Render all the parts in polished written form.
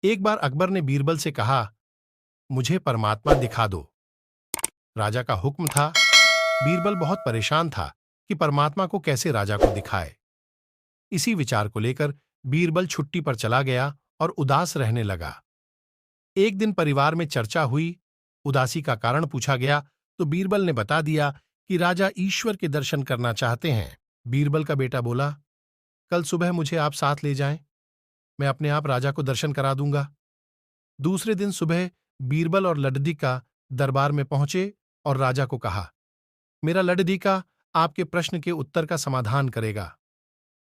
एक बार अकबर ने बीरबल से कहा, मुझे परमात्मा दिखा दो। राजा का हुक्म था। बीरबल बहुत परेशान था कि परमात्मा को कैसे राजा को दिखाए। इसी विचार को लेकर बीरबल छुट्टी पर चला गया और उदास रहने लगा। एक दिन परिवार में चर्चा हुई। उदासी का कारण पूछा गया तो बीरबल ने बता दिया कि राजा ईश्वर के दर्शन करना चाहते हैं। बीरबल का बेटा बोला, कल सुबह मुझे आप साथ ले जाएं, मैं अपने आप राजा को दर्शन करा दूंगा। दूसरे दिन सुबह बीरबल और लडदिका दरबार में पहुंचे और राजा को कहा, मेरा लडदिका आपके प्रश्न के उत्तर का समाधान करेगा।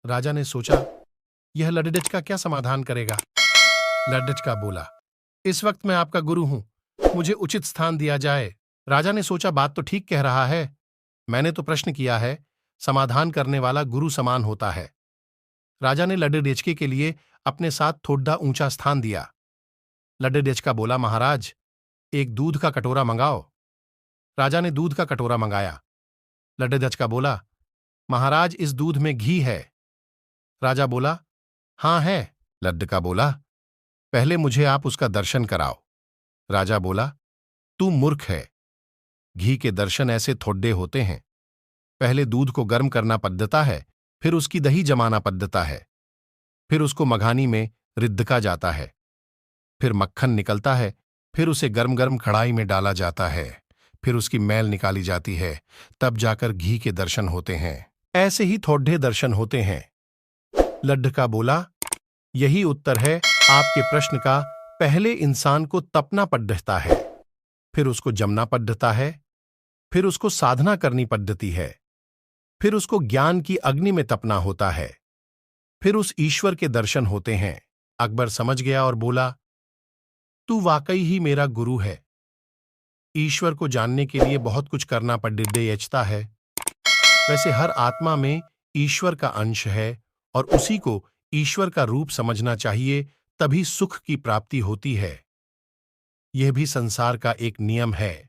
राजा ने सोचा, यह लडदिच का क्या समाधान करेगा। लडदिच का बोला, इस वक्त मैं आपका गुरु हूं, मुझे उचित स्थान दिया जाए। राजा ने सोचा, बात तो ठीक कह रहा है, मैंने तो प्रश्न किया है, समाधान करने वाला गुरु समान होता है। राजा ने लडडेचके के लिए अपने साथ थोड़ा ऊंचा स्थान दिया। लडडेचका बोला, महाराज एक दूध का कटोरा मंगाओ। राजा ने दूध का कटोरा मंगाया। लडडेचका बोला, महाराज इस दूध में घी है। राजा बोला, हां है। लड्डका बोला, पहले मुझे आप उसका दर्शन कराओ। राजा बोला, तू मूर्ख है, घी के दर्शन ऐसे थोड़े होते हैं। पहले दूध को गर्म करना पद्धता है, फिर उसकी दही जमाना पद्धता है, फिर उसको मघानी में रिद्धका जाता है, फिर मक्खन निकलता है, फिर उसे गर्म गर्म कढ़ाई में डाला जाता है, फिर उसकी मैल निकाली जाती है, तब जाकर घी के दर्शन होते हैं। ऐसे ही थोड़े दर्शन होते हैं। लड्ढका बोला, यही उत्तर है आपके प्रश्न का। पहले इंसान को तपना पद्धता है, फिर उसको जमना पद्धता है, फिर उसको साधना करनी पद्धति है, फिर उसको ज्ञान की अग्नि में तपना होता है, फिर उस ईश्वर के दर्शन होते हैं। अकबर समझ गया और बोला, तू वाकई ही मेरा गुरु है। ईश्वर को जानने के लिए बहुत कुछ करना पड़ता है। वैसे हर आत्मा में ईश्वर का अंश है और उसी को ईश्वर का रूप समझना चाहिए, तभी सुख की प्राप्ति होती है। यह भी संसार का एक नियम है।